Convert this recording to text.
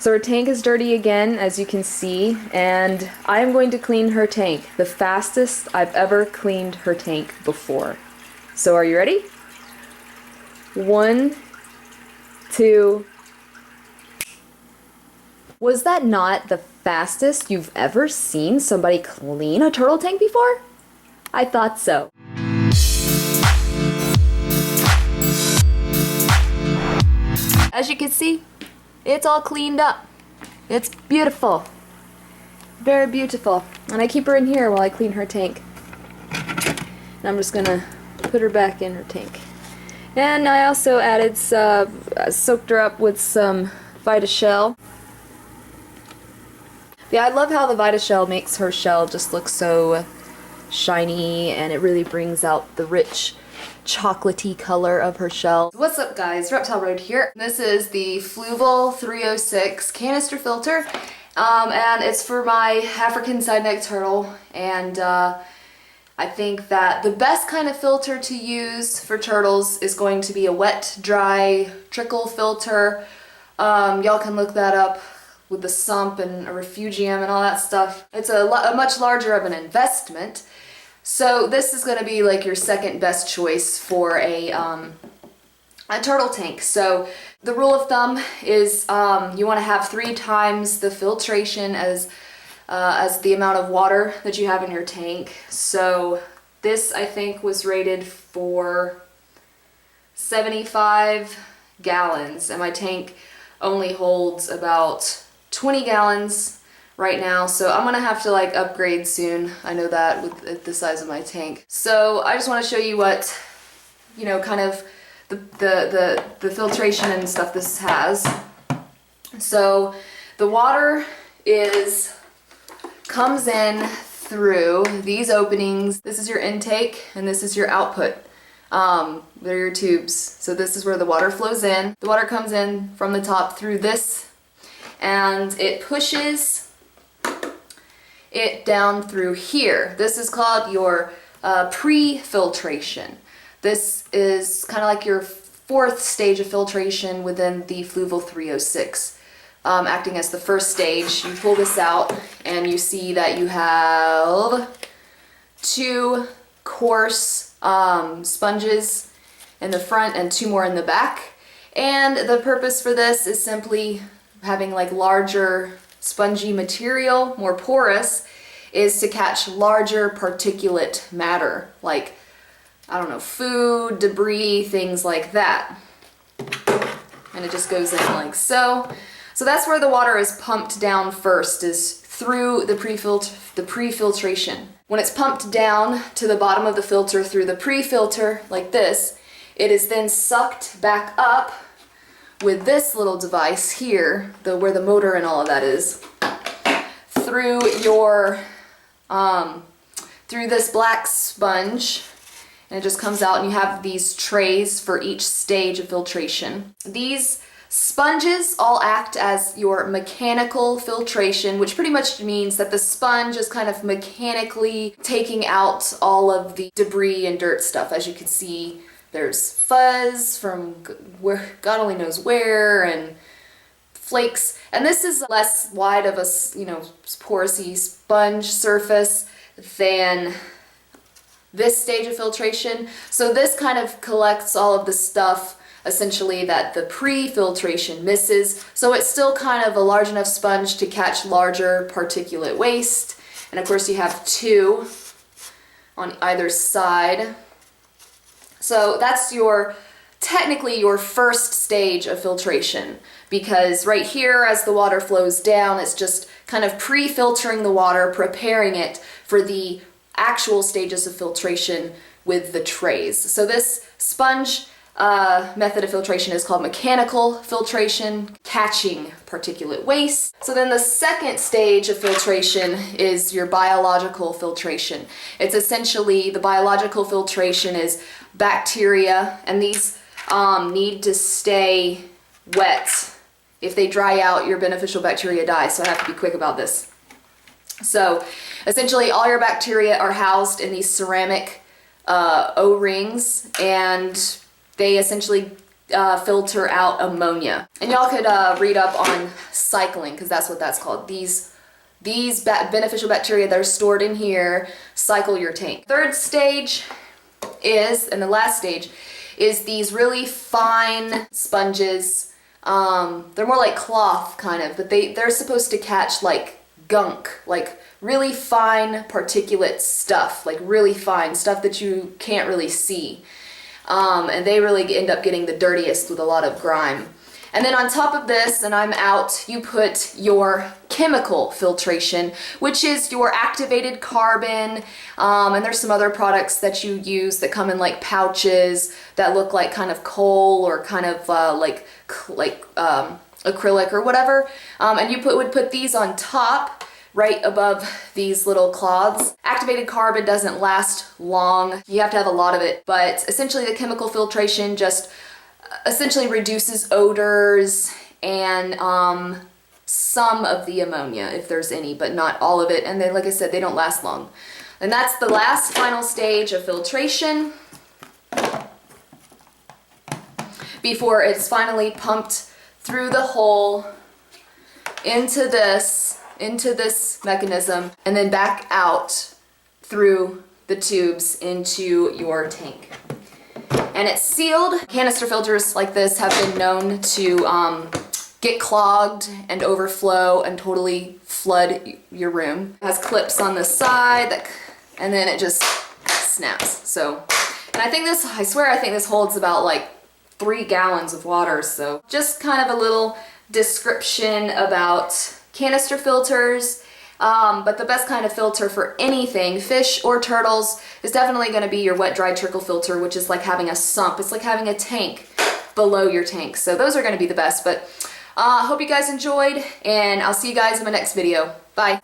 So her tank is dirty again, as you can see, and I am going to clean her tank the fastest I've ever cleaned her tank before. So are you ready? 1, 2. Was that not the fastest you've ever seen somebody clean a turtle tank before? I thought so. As you can see, it's all cleaned up. It's beautiful. Very beautiful. And I keep her in here while I clean her tank. And I'm just gonna put her back in her tank. And I also added soaked her up with some Vita Shell. Yeah, I love how the Vita Shell makes her shell just look so shiny, and it really brings out the rich chocolatey color of her shell. What's up guys, ReptileRoad here. This is the Fluval 306 canister filter, and it's for my African side-neck turtle, and I think that the best kind of filter to use for turtles is going to be a wet, dry, trickle filter. Y'all can look that up with the sump and a refugium and all that stuff. It's a much larger of an investment. So this is going to be like your second best choice for a turtle tank. So the rule of thumb is you want to have 3 times the filtration as the amount of water that you have in your tank. So this I think was rated for 75 gallons, and my tank only holds about 20 gallons right now, so I'm gonna have to like upgrade soon. I know that with the size of my tank. So I just want to show you what, you know, kind of the filtration and stuff this has. So the water comes in through these openings. This is your intake and this is your output. They're your tubes. So this is where the water flows in. The water comes in from the top through this, and it pushes it down through here. This is called your pre-filtration. This is kind of like your 4th stage of filtration within the Fluval 306. Acting as the first stage, you pull this out and you see that you have 2 coarse sponges in the front and 2 more in the back. And the purpose for this is simply having like larger spongy material, more porous, is to catch larger particulate matter, like, I don't know, food, debris, things like that. And it just goes in like so. So that's where the water is pumped down first, is through the pre-filtration. When it's pumped down to the bottom of the filter through the pre-filter, like this, it is then sucked back up with this little device here, where the motor and all of that is, through your through this black sponge, and it just comes out, and you have these trays for each stage of filtration. These sponges all act as your mechanical filtration, which pretty much means that the sponge is kind of mechanically taking out all of the debris and dirt stuff. As you can see, there's fuzz from where God only knows where, and flakes. And this is less wide of a, you know, porousy sponge surface than this stage of filtration. So this kind of collects all of the stuff essentially that the pre-filtration misses. So it's still kind of a large enough sponge to catch larger particulate waste. And of course you have 2 on either side. So that's technically your first stage of filtration, because right here as the water flows down, it's just kind of pre-filtering the water, preparing it for the actual stages of filtration with the trays. So this sponge method of filtration is called mechanical filtration, catching particulate waste. So then the second stage of filtration is your biological filtration. It's essentially, the biological filtration is bacteria, and these need to stay wet. If they dry out, your beneficial bacteria die, so I have to be quick about this. So essentially all your bacteria are housed in these ceramic O-rings, and they essentially filter out ammonia. And y'all could read up on cycling, because that's what that's called. These beneficial bacteria that are stored in here cycle your tank. Third stage is, and the last stage, is these really fine sponges. They're more like cloth kind of, but they're supposed to catch like gunk, like really fine particulate stuff, like really fine stuff that you can't really see. And they really end up getting the dirtiest with a lot of grime. And then on top of this, and I'm out, you put your chemical filtration, which is your activated carbon, and there's some other products that you use that come in like pouches that look like kind of coal or kind of like acrylic or whatever. And you would put these on top, right above these little cloths. Activated carbon doesn't last long. You have to have a lot of it, but essentially the chemical filtration just essentially reduces odors and some of the ammonia, if there's any, but not all of it. And then, like I said, they don't last long. And that's the last final stage of filtration before it's finally pumped through the hole into this mechanism and then back out through the tubes into your tank. And it's sealed. Canister filters like this have been known to get clogged and overflow and totally flood your room. It has clips on the side and then it just snaps. So, and I think this holds about like 3 gallons of water. So just kind of a little description about canister filters. But the best kind of filter for anything, fish or turtles, is definitely going to be your wet dry trickle filter, which is like having a sump. It's like having a tank below your tank. So those are going to be the best. But hope you guys enjoyed, and I'll see you guys in my next video. Bye.